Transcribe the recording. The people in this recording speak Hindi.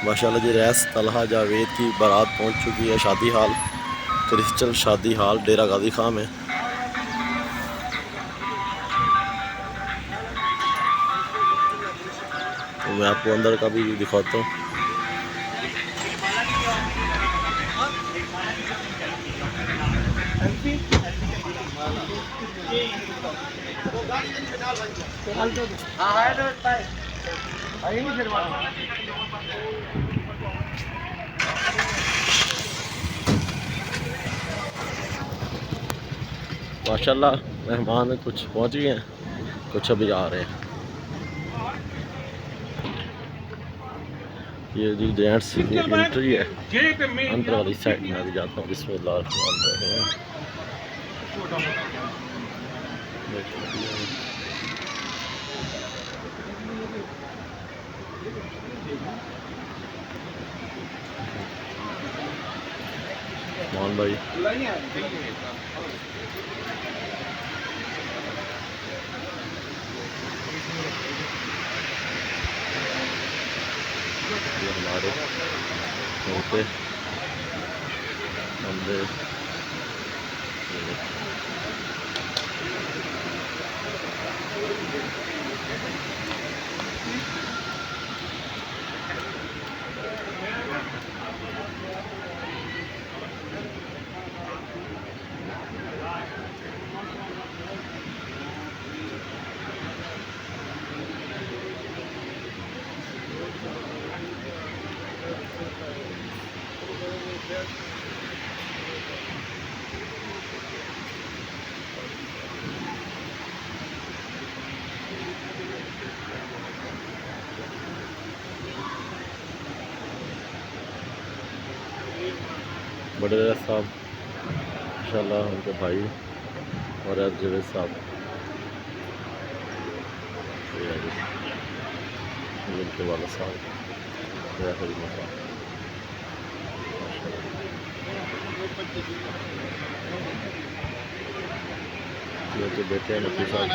माशाल्लाह जी रैस तलहा जावेद की बारात पहुंच चुकी है शादी हाल, क्रिस्टल शादी हाल डेरा गाजी खां में। तो मैं आपको अंदर का भी दिखाता हूँ। माशाल्लाह मेहमान कुछ पहुंच गए हैं, कुछ अभी आ रहे हैं। ये जी जेंट्स की एंट्री है, अंदर वाली साइड में अभी जाता हूँ। बिस्मिल्लाहिर्रहमानिर्रहीम। मान भाई ये हमारे पे बंदे बड़े साहब इंशाल्लाह उनके भाई और जावेद साहब उनके वाला साहब ये तो बेटे हैं नफी साहब।